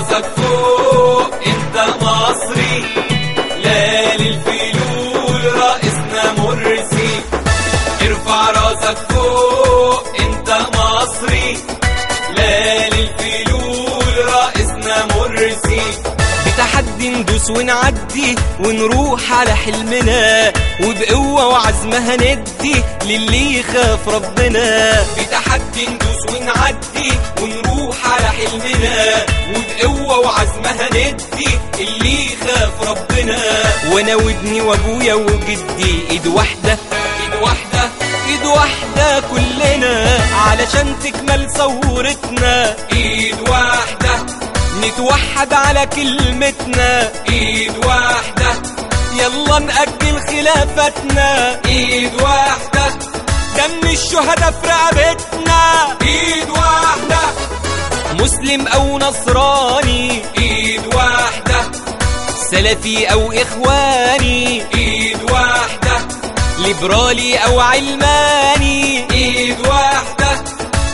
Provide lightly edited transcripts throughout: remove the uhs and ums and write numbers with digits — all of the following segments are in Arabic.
راسك فوق انت مصري، لا للفلول رئيسنا مرسي. ارفع راسك فوق انت مصري، لا للفلول رئيسنا مرسي. بتحدي ندوس ونعدي ونروح على حلمنا، وبقوة وعزمها ندي للي يخاف ربنا. بتحدي ندوس ونعدي ونروح على حلمنا، وبقوة وعزمها ندي اللي يخاف ربنا. وانا وابني وابويا وجدي ايد واحدة ايد واحدة ايد واحدة كلنا، علشان تكمل ثورتنا. ايد واحدة نتوحد على كلمتنا، ايد واحدة يلا نأجل خلافتنا. ايد واحدة دم الشهداء في رقبتنا. ايد واحدة مسلم او نصراني، ايد واحدة سلفي او اخواني، ايد واحدة ليبرالي او علماني، ايد واحدة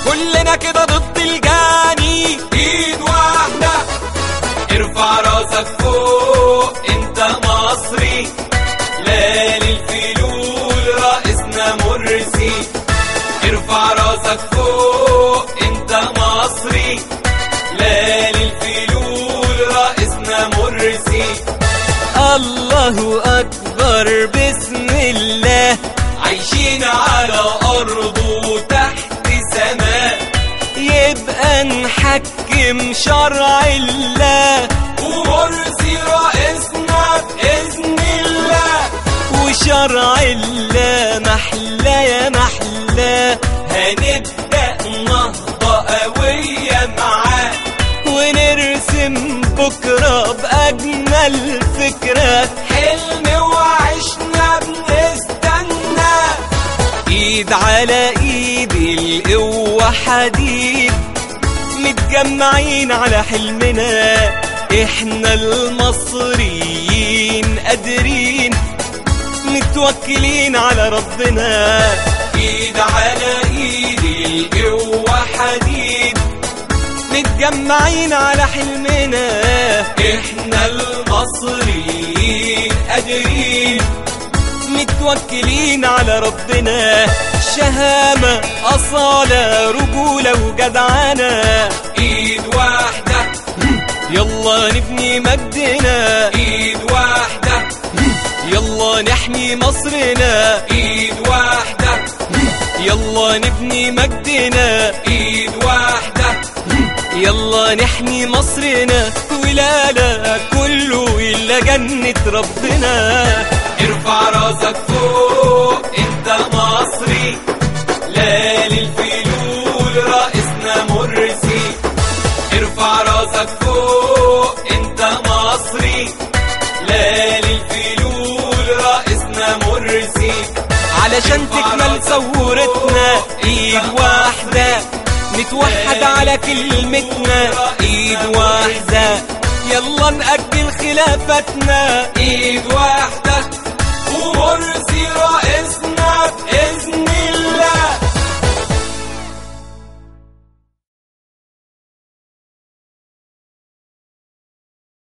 كلنا كده ضد الجاني. ايد واحدة. ارفع راسك فوق انت مصري، لا للفلول رئيسنا مرسي. ارفع راسك فوق انت مصري، لا للفلول رئيسنا مرسي. الله اكبر بسم الله، عايشين على ارضه تحت سماء، يبقى نحكم شرع الله، ومرسي رئيسنا بإذن الله. وشرع الله محلى يا محلى. هنبدأ نهضة قوية معاه، ونرسم بكرة بأجمل فكرة، حلم وعشنا بنستنى. ايد على ايد القوة حديد، متجمعين على حلمنا. احنا المصريين قادرين، متوكلين على ربنا. ايد على ايد القوة حديد، متجمعين على حلمنا. احنا المصريين قادرين، متوكلين على ربنا. شهامة أصالة رجولة وجدعنة، ايد واحدة يلا نبني مجدنا. ايد واحدة يلا نحمي مصرنا. ايد واحدة يلا نبني مجدنا. ايد واحدة يلا نحمي مصرنا. ولا لا كله إلا جنة ربنا. ارفع راسك فوق انت مصري، لا للفلول رئيسنا مرسي. ارفع راسك فوق انت مصري، لا للفلول رئيسنا مرسي. علشان تكمل ثورتنا ايد واحدة، نتوحد على كلمتنا. ايد واحدة يلا نأجل خلافتنا. ايد واحدة